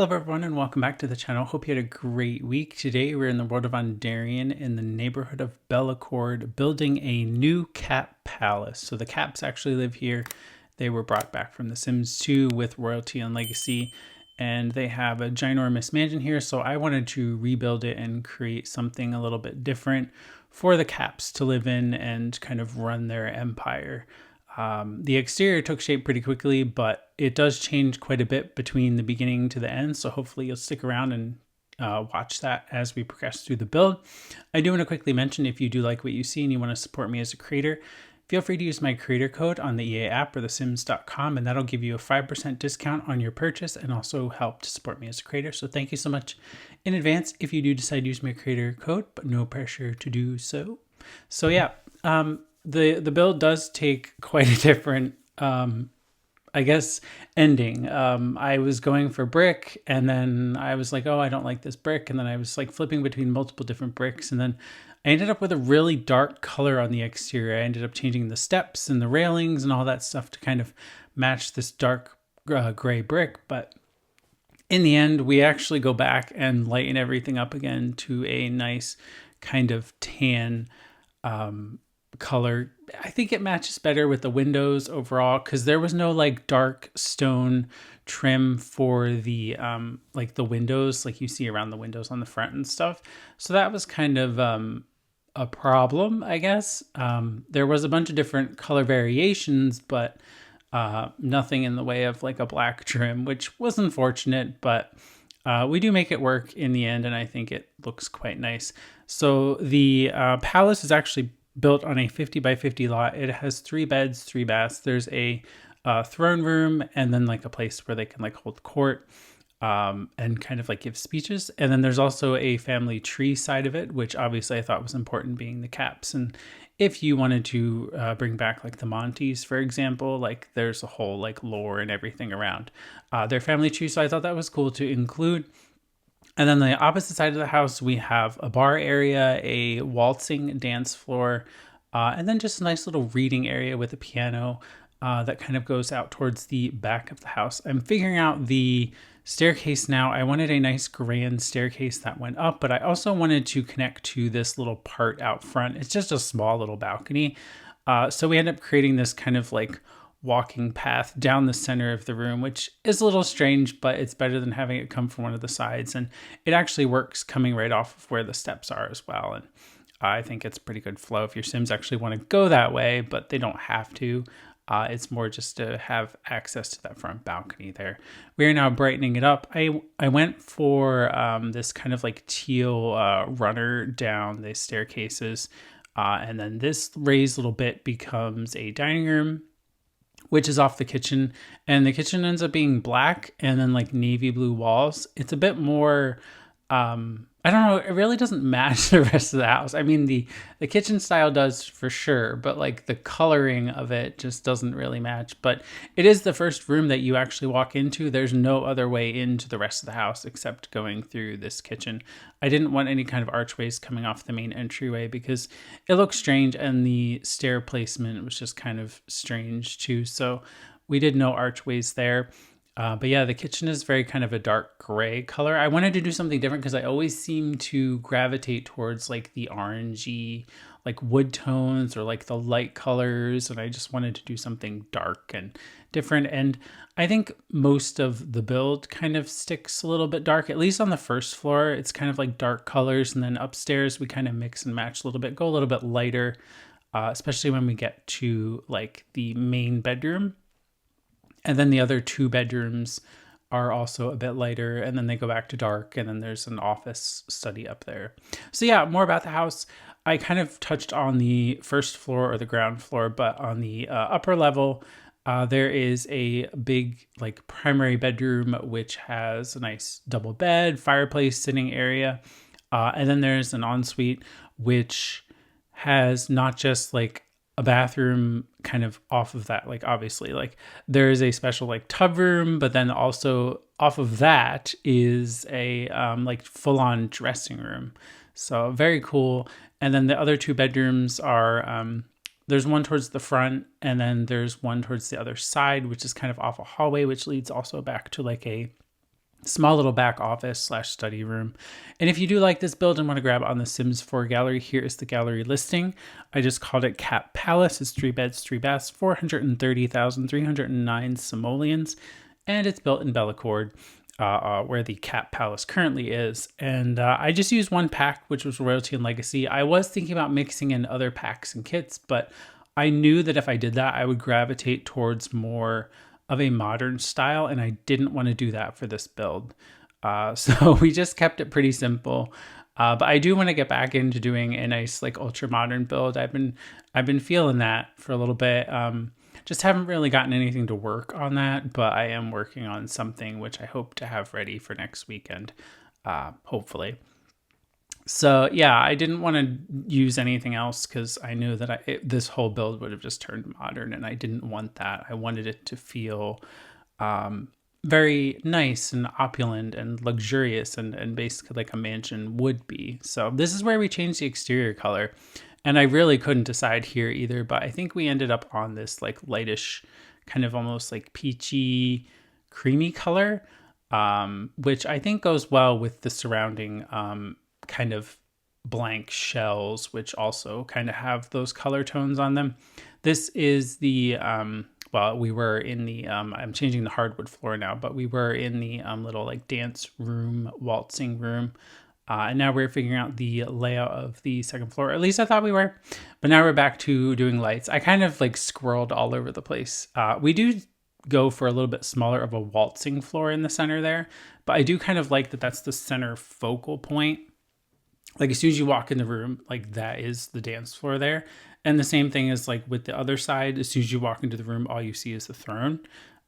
Hello everyone and welcome back to the channel. Hope you had a great week. Today we're in the world of Ondarion in the neighborhood of Bellacorde building a new Capp Palace. So the Capps actually live here. They were brought back from The Sims 2 with royalty and legacy, and they have a ginormous mansion here. So I wanted to rebuild it and create something a little bit different for the Capps to live in and kind of run their empire. The exterior took shape pretty quickly, but it does change quite a bit between the beginning to the end. So hopefully you'll stick around and watch that as we progress through the build. I do want to quickly mention, if you do like what you see and you want to support me as a creator, feel free to use my creator code on the EA app or thesims.com, and that'll give you a 5% discount on your purchase and also help to support me as a creator. So thank you so much in advance if you do decide to use my creator code, but no pressure to do so. So yeah, the build does take quite a different, I guess, ending. I was going for brick, and then I was like, oh, I don't like this brick. And then I was like flipping between multiple different bricks. And then I ended up with a really dark color on the exterior. I ended up changing the steps and the railings and all that stuff to kind of match this dark gray brick. But in the end, we actually go back and lighten everything up again to a nice kind of tan color. I think it matches better with the windows overall, because there was no like dark stone trim for the like the windows, like you see around the windows on the front and stuff. So that was kind of a problem, I guess. There was a bunch of different color variations, but nothing in the way of like a black trim, which was unfortunate, but we do make it work in the end, and I think it looks quite nice. So the palace is actually built on a 50 by 50 lot. It has 3 beds, 3 baths. There's a throne room, and then like a place where they can like hold court and kind of like give speeches. And then there's also a family tree side of it, which obviously I thought was important, being the Capps. And if you wanted to bring back like the Montes, for example, like there's a whole like lore and everything around their family tree. So I thought that was cool to include. And then the opposite side of the house, we have a bar area, a waltzing dance floor, and then just a nice little reading area with a piano that kind of goes out towards the back of the house. I'm figuring out the staircase now. I wanted a nice grand staircase that went up, but I also wanted to connect to this little part out front. It's just a small little balcony. So we end up creating this kind of like walking path down the center of the room, which is a little strange, but it's better than having it come from one of the sides. And it actually works coming right off of where the steps are as well. And I think it's pretty good flow if your Sims actually want to go that way, but they don't have to. It's more just to have access to that front balcony there. We are now brightening it up. I went for this kind of like teal runner down the staircases. And then this raised little bit becomes a dining room, which is off the kitchen, and the kitchen ends up being black and then like navy blue walls. It's a bit more, I don't know, it really doesn't match the rest of the house. I mean, the kitchen style does for sure, but like the coloring of it just doesn't really match. But it is the first room that you actually walk into. There's no other way into the rest of the house except going through this kitchen. I didn't want any kind of archways coming off the main entryway because it looks strange, and the stair placement was just kind of strange too. So we did no archways there. But yeah, the kitchen is very kind of a dark gray color. I wanted to do something different because I always seem to gravitate towards like the orangey, like wood tones or like the light colors. And I just wanted to do something dark and different. And I think most of the build kind of sticks a little bit dark, at least on the first floor. It's kind of like dark colors. And then upstairs, we kind of mix and match a little bit, go a little bit lighter, especially when we get to like the main bedroom. And then the other 2 bedrooms are also a bit lighter, and then they go back to dark, and then there's an office study up there. So yeah, more about the house. I kind of touched on the first floor or the ground floor, but on the upper level, there is a big like primary bedroom, which has a nice double bed, fireplace, sitting area. And then there's an ensuite, which has not just like a bathroom kind of off of that, like obviously like there is a special like tub room, but then also off of that is a like full-on dressing room. So very cool. And then the other 2 bedrooms are there's one towards the front, and then there's one towards the other side, which is kind of off a hallway, which leads also back to like a small little back office slash study room. And if you do like this build and want to grab on the Sims 4 gallery, here is the gallery listing. I just called it Capp Palace. It's 3 beds, 3 baths, 430,309 simoleons, and it's built in Bellacorde, where the Capp Palace currently is. And I just used one pack, which was Royalty and Legacy. I was thinking about mixing in other packs and kits, but I knew that if I did that, I would gravitate towards more of a modern style, and I didn't want to do that for this build. So we just kept it pretty simple. But I do want to get back into doing a nice like ultra modern build. I've been feeling that for a little bit. Just haven't really gotten anything to work on that, but I am working on something which I hope to have ready for next weekend, hopefully. So yeah, I didn't want to use anything else because I knew that this whole build would have just turned modern, and I didn't want that. I wanted it to feel very nice and opulent and luxurious and basically like a mansion would be. So this is where we changed the exterior color. And I really couldn't decide here either, but I think we ended up on this like lightish, kind of almost like peachy, creamy color, which I think goes well with the surrounding kind of blank shells, which also kind of have those color tones on them. This is the, well, we were in the, I'm changing the hardwood floor now, but we were in the little like dance room, waltzing room. And now we're figuring out the layout of the second floor. At least I thought we were. But now we're back to doing lights. I kind of like squirreled all over the place. We do go for a little bit smaller of a waltzing floor in the center there. But I do kind of like that that's the center focal point. Like as soon as you walk in the room, like that is the dance floor there. And the same thing is like with the other side. As soon as you walk into the room, all you see is the throne.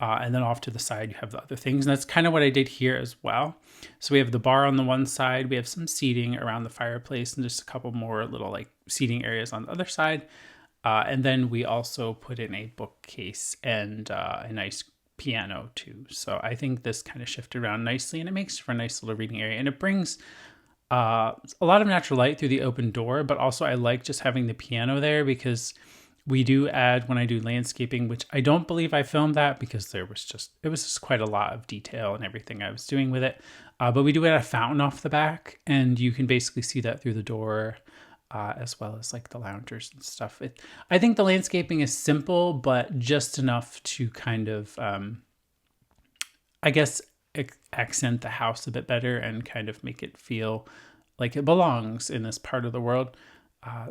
And then off to the side, you have the other things. And that's kind of what I did here as well. So we have the bar on the one side. We have some seating around the fireplace and just a couple more little like seating areas on the other side. And then we also put in a bookcase and a nice piano too. So I think this kind of shifted around nicely, and it makes for a nice little reading area. And it brings a lot of natural light through the open door, but also I like just having the piano there because we do add, when I do landscaping, which I don't believe I filmed that because it was just quite a lot of detail and everything I was doing with it. But we do add a fountain off the back, and you can basically see that through the door, as well as like the loungers and stuff. I think the landscaping is simple, but just enough to kind of, I guess, accent the house a bit better and kind of make it feel like it belongs in this part of the world.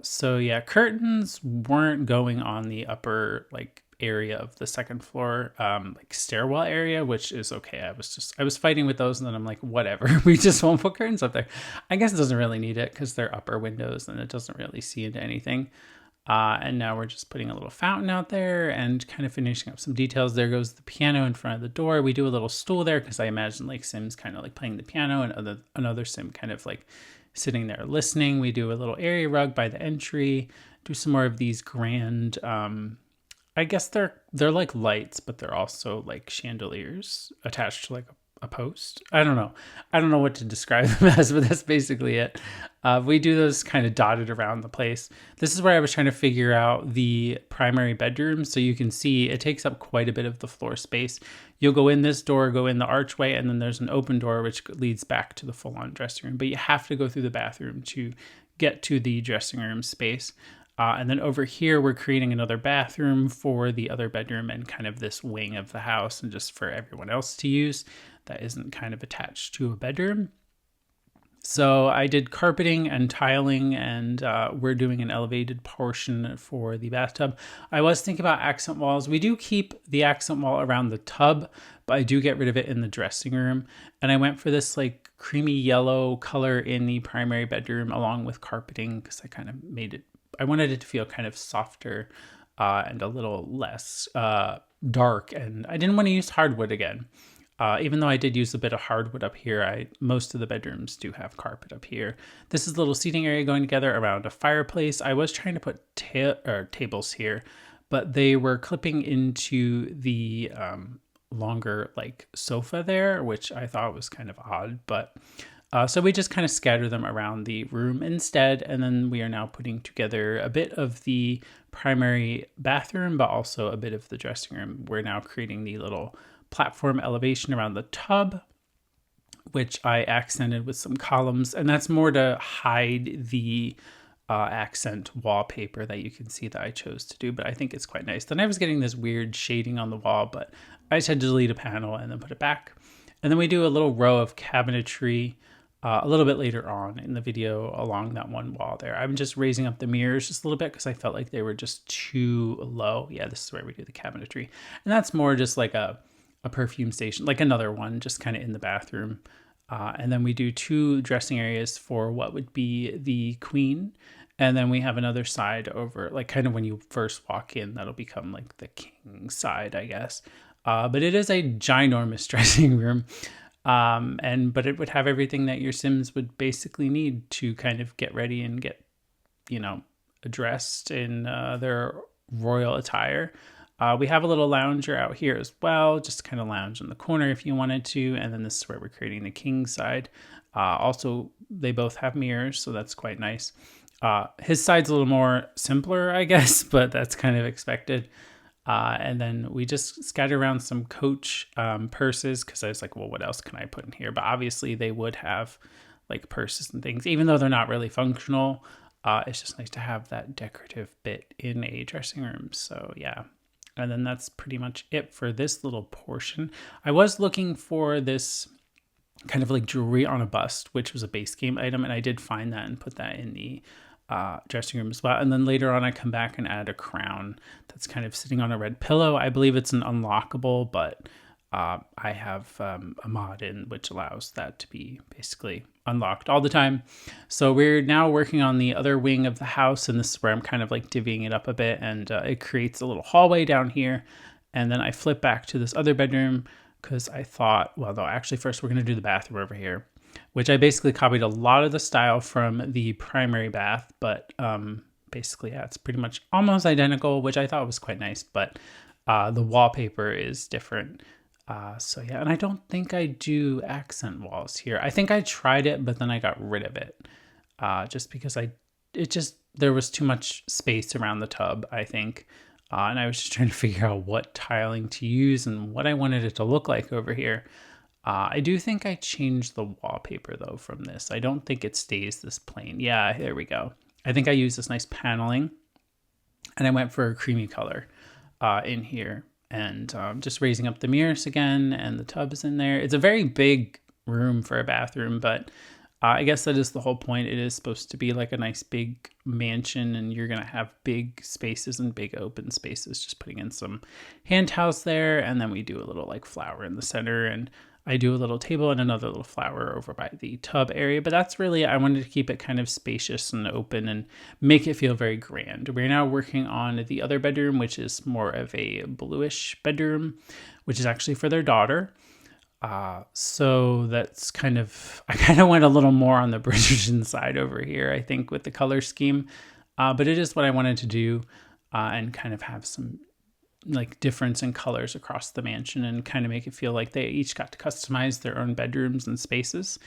So yeah, curtains weren't going on the upper like area of the second floor, like stairwell area, which is okay. I was fighting with those, and then I'm like, whatever, we just won't put curtains up there. I guess it doesn't really need it because they're upper windows and it doesn't really see into anything. And now we're just putting a little fountain out there and kind of finishing up some details. There goes the piano in front of the door. We do a little stool there because I imagine like Sims kind of like playing the piano and another Sim kind of like sitting there listening. We do a little area rug by the entry, do some more of these grand, I guess they're like lights, but they're also like chandeliers attached to like a post. I don't know what to describe them as, but that's basically it. We do those kind of dotted around the place. This is where I was trying to figure out the primary bedroom. So you can see it takes up quite a bit of the floor space. You'll go in this door, go in the archway, and then there's an open door which leads back to the full-on dressing room. But you have to go through the bathroom to get to the dressing room space. And then over here, we're creating another bathroom for the other bedroom and kind of this wing of the house and just for everyone else to use that isn't kind of attached to a bedroom. So I did carpeting and tiling, and we're doing an elevated portion for the bathtub. I was thinking about accent walls. We do keep the accent wall around the tub, but I do get rid of it in the dressing room. And I went for this like creamy yellow color in the primary bedroom along with carpeting because I kind of I wanted it to feel kind of softer and a little less dark. And I didn't want to use hardwood again. Even though I did use a bit of hardwood up here, most of the bedrooms do have carpet up here. This is a little seating area going together around a fireplace. I was trying to put tables here, but they were clipping into the longer like sofa there, which I thought was kind of odd. But so we just kind of scatter them around the room instead. And then we are now putting together a bit of the primary bathroom, but also a bit of the dressing room. We're now creating the little platform elevation around the tub. which I accented with some columns, and that's more to hide the accent wallpaper that you can see that I chose to do, but I think it's quite nice. Then I was getting this weird shading on the wall, but I just had to delete a panel and then put it back. And then we do a little row of cabinetry a little bit later on in the video along that one wall there. I'm just raising up the mirrors just a little bit because I felt like they were just too low. Yeah, this is where we do the cabinetry. And that's more just like a perfume station, like another one, just kind of in the bathroom. And then we do 2 dressing areas for what would be the queen. And then we have another side over, like kind of when you first walk in, that'll become like the king side, I guess. But it is a ginormous dressing room. But it would have everything that your Sims would basically need to kind of get ready and get, dressed in their royal attire. We have a little lounger out here as well, just kind of lounge in the corner if you wanted to. And then this is where we're creating the king side. Also, they both have mirrors, so that's quite nice. His side's a little more simpler, I guess, but that's kind of expected. And then we just scatter around some Coach purses because I was like, well, what else can I put in here? But obviously they would have like purses and things, even though they're not really functional. It's just nice to have that decorative bit in a dressing room. So yeah. And then that's pretty much it for this little portion. I was looking for this kind of like jewelry on a bust, which was a base game item. And I did find that and put that in the dressing room as well. And then later on, I come back and add a crown that's kind of sitting on a red pillow. I believe it's an unlockable, but I have a mod in which allows that to be basically unlocked all the time. So we're now working on the other wing of the house, and this is where I'm kind of like divvying it up a bit, and it creates a little hallway down here. And then I flip back to this other bedroom because I thought, well, no, actually first we're going to do the bathroom over here, which I basically copied a lot of the style from the primary bath, but basically, yeah, it's pretty much almost identical, which I thought was quite nice, but the wallpaper is different. So yeah, and I don't think I do accent walls here. I think I tried it, but then I got rid of it just because there was too much space around the tub, I think. And I was just trying to figure out what tiling to use and what I wanted it to look like over here. I do think I changed the wallpaper though from this. I don't think it stays this plain. Yeah, there we go. I think I used this nice paneling and I went for a creamy color in here. And just raising up the mirrors again, and the tub's in there. It's a very big room for a bathroom, but I guess that is the whole point. It is supposed to be like a nice big mansion, and you're going to have big spaces and big open spaces. Just putting in some hand towels there, and then we do a little like flower in the center, and I do a little table and another little flower over by the tub area. But that's really, I wanted to keep it kind of spacious and open and make it feel very grand. We're now working on the other bedroom, which is more of a bluish bedroom, which is actually for their daughter. So that's I kind of went a little more on the Bridgerton side over here, I think, with the color scheme. But it is what I wanted to do and kind of have some like difference in colors across the mansion and kind of make it feel like they each got to customize their own bedrooms and spaces.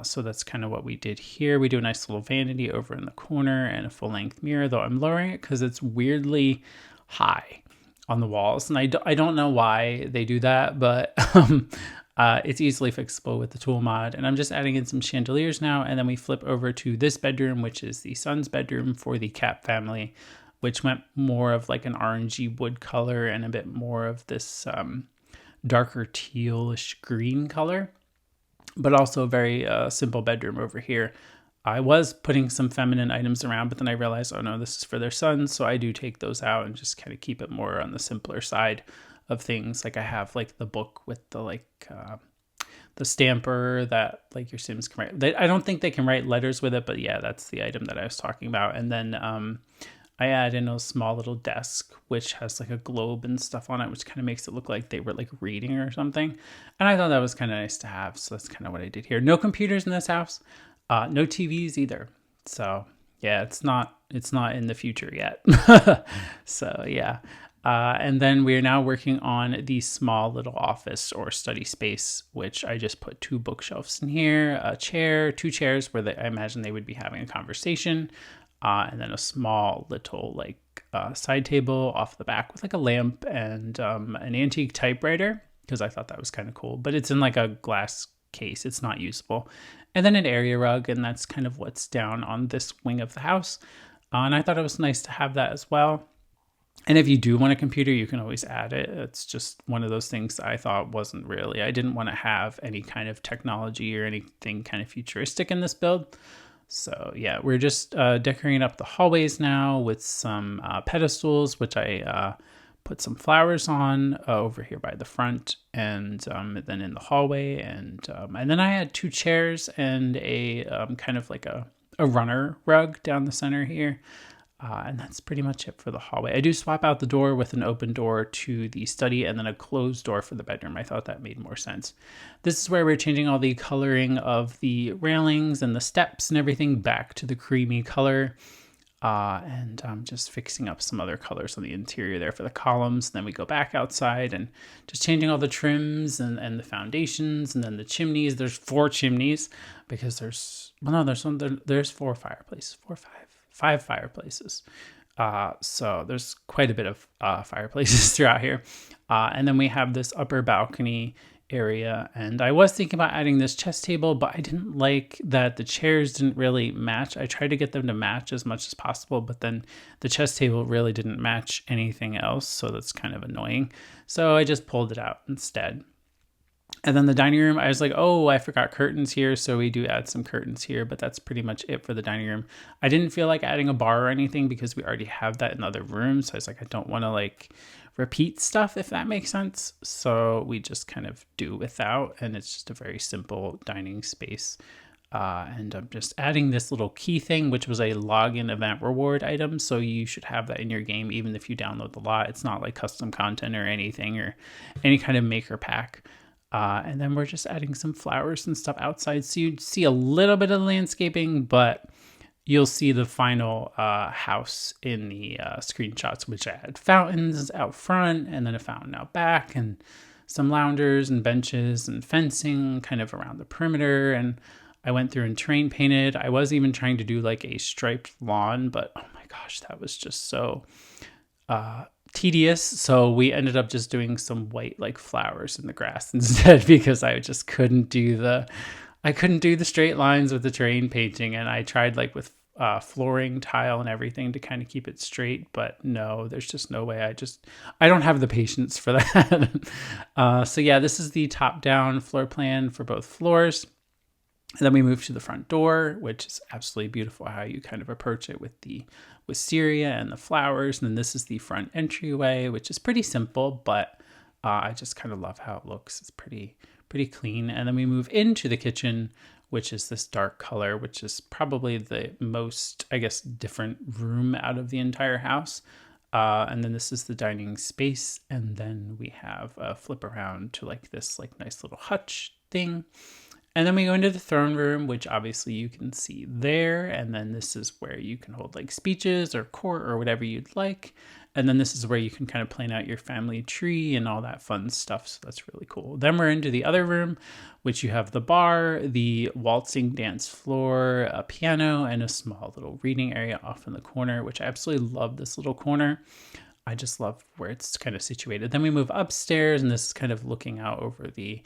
So that's kind of what we did here. We do a nice little vanity over in the corner and a full-length mirror, though I'm lowering it because it's weirdly high on the walls. And I don't know why they do that, but it's easily fixable with the tool mod. And I'm just adding in some chandeliers now. And then we flip over to this bedroom, which is the son's bedroom for the Capp family, which went more of like an orangey wood color and a bit more of this darker tealish green color, but also a very simple bedroom over here. I was putting some feminine items around, but then I realized, oh no, this is for their sons. So I do take those out and just kind of keep it more on the simpler side of things. Like I have like the book with the the stamper that like your Sims can write. I don't think they can write letters with it, but yeah, that's the item that I was talking about. And then I add in a small little desk, which has like a globe and stuff on it, which kind of makes it look like they were like reading or something. And I thought that was kind of nice to have. So that's kind of what I did here. No computers in this house, no TVs either. So yeah, it's not in the future yet. So yeah. And then we're now working on the small little office or study space, which I just put 2 bookshelves in here, a chair, 2 chairs where I imagine they would be having a conversation. And then a small little like side table off the back with like a lamp and an antique typewriter because I thought that was kind of cool. But it's in like a glass case. It's not usable. And then an area rug, and that's kind of what's down on this wing of the house. And I thought it was nice to have that as well. And if you do want a computer, you can always add it. It's just one of those things I thought wasn't really, I didn't want to have any kind of technology or anything kind of futuristic in this build. So yeah, we're just decorating up the hallways now with some pedestals, which I put some flowers on over here by the front, and then in the hallway, and then I had 2 chairs and a kind of like a runner rug down the center here. And that's pretty much it for the hallway. I do swap out the door with an open door to the study and then a closed door for the bedroom. I thought that made more sense. This is where we're changing all the coloring of the railings and the steps and everything back to the creamy color. And I'm just fixing up some other colors on the interior there for the columns. And then we go back outside and just changing all the trims and the foundations, and then the chimneys. There's 4 chimneys because there's 4 fireplaces, 5 fireplaces. So there's quite a bit of fireplaces throughout here. And then we have this upper balcony area, and I was thinking about adding this chess table, but I didn't like that the chairs didn't really match. I tried to get them to match as much as possible, but then the chess table really didn't match anything else, so that's kind of annoying. So I just pulled it out instead. And then the dining room, I was like, oh, I forgot curtains here. So we do add some curtains here, but that's pretty much it for the dining room. I didn't feel like adding a bar or anything because we already have that in other rooms. So I was like, I don't want to like repeat stuff, if that makes sense. So we just kind of do without, and it's just a very simple dining space. And I'm just adding this little key thing, which was a login event reward item. So you should have that in your game, even if you download the lot. It's not like custom content or anything or any kind of maker pack. And then we're just adding some flowers and stuff outside. So you'd see a little bit of landscaping, but you'll see the final house in the screenshots, which I had fountains out front and then a fountain out back and some loungers and benches and fencing kind of around the perimeter. And I went through and terrain painted. I was even trying to do like a striped lawn, but oh my gosh, that was just so tedious. So we ended up just doing some white like flowers in the grass instead, because I just couldn't do the straight lines with the terrain painting. And I tried like with flooring, tile and everything to kind of keep it straight, but no, there's just no way. I don't have the patience for that. So yeah, this is the top down floor plan for both floors. And then we move to the front door, which is absolutely beautiful how you kind of approach it with wisteria and the flowers. And then this is the front entryway, which is pretty simple, but I just kind of love how it looks. It's pretty clean. And then we move into the kitchen, which is this dark color, which is probably the most, I guess, different room out of the entire house. And then this is the dining space. And then we have a flip around to like this like nice little hutch thing. And then we go into the throne room, which obviously you can see there. And then this is where you can hold like speeches or court or whatever you'd like. And then this is where you can kind of plan out your family tree and all that fun stuff. So that's really cool. Then we're into the other room, which you have the bar, the waltzing dance floor, a piano, and a small little reading area off in the corner, which I absolutely love this little corner. I just love where it's kind of situated. Then we move upstairs, and this is kind of looking out over the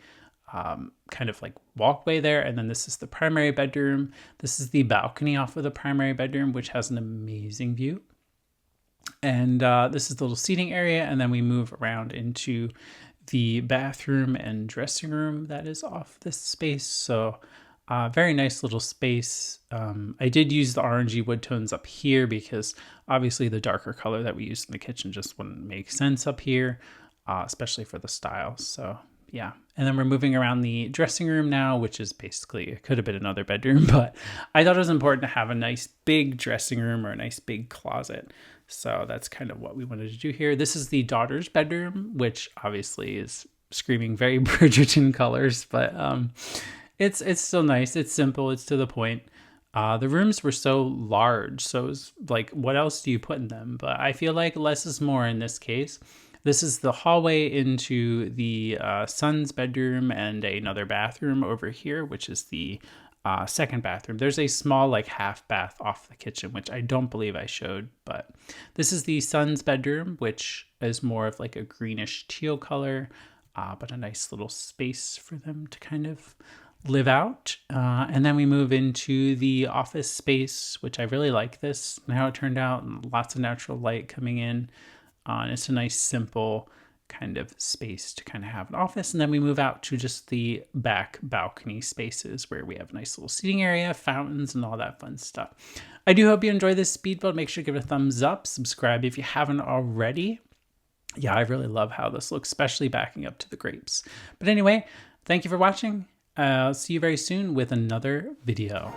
kind of like walkway there. And then this is the primary bedroom. This is the balcony off of the primary bedroom, which has an amazing view. And this is the little seating area. And then we move around into the bathroom and dressing room that is off this space. So very nice little space. I did use the orangey wood tones up here because obviously the darker color that we used in the kitchen just wouldn't make sense up here, especially for the style. So yeah. And then we're moving around the dressing room now, which is basically, it could have been another bedroom, but I thought it was important to have a nice big dressing room or a nice big closet. So that's kind of what we wanted to do here. This is the daughter's bedroom, which obviously is screaming very Bridgerton colors, but it's still nice. It's simple. It's to the point. The rooms were so large, so it was like, what else do you put in them? But I feel like less is more in this case. This is the hallway into the son's bedroom and another bathroom over here, which is the second bathroom. There's a small like half bath off the kitchen, which I don't believe I showed, but this is the son's bedroom, which is more of like a greenish teal color, but a nice little space for them to kind of live out. And then we move into the office space, which I really like this and how it turned out. Lots of natural light coming in. And it's a nice, simple kind of space to kind of have an office. And then we move out to just the back balcony spaces where we have a nice little seating area, fountains, and all that fun stuff. I do hope you enjoy this speed build. Make sure to give it a thumbs up. Subscribe if you haven't already. Yeah, I really love how this looks, especially backing up to the grapes. But anyway, thank you for watching. I'll see you very soon with another video.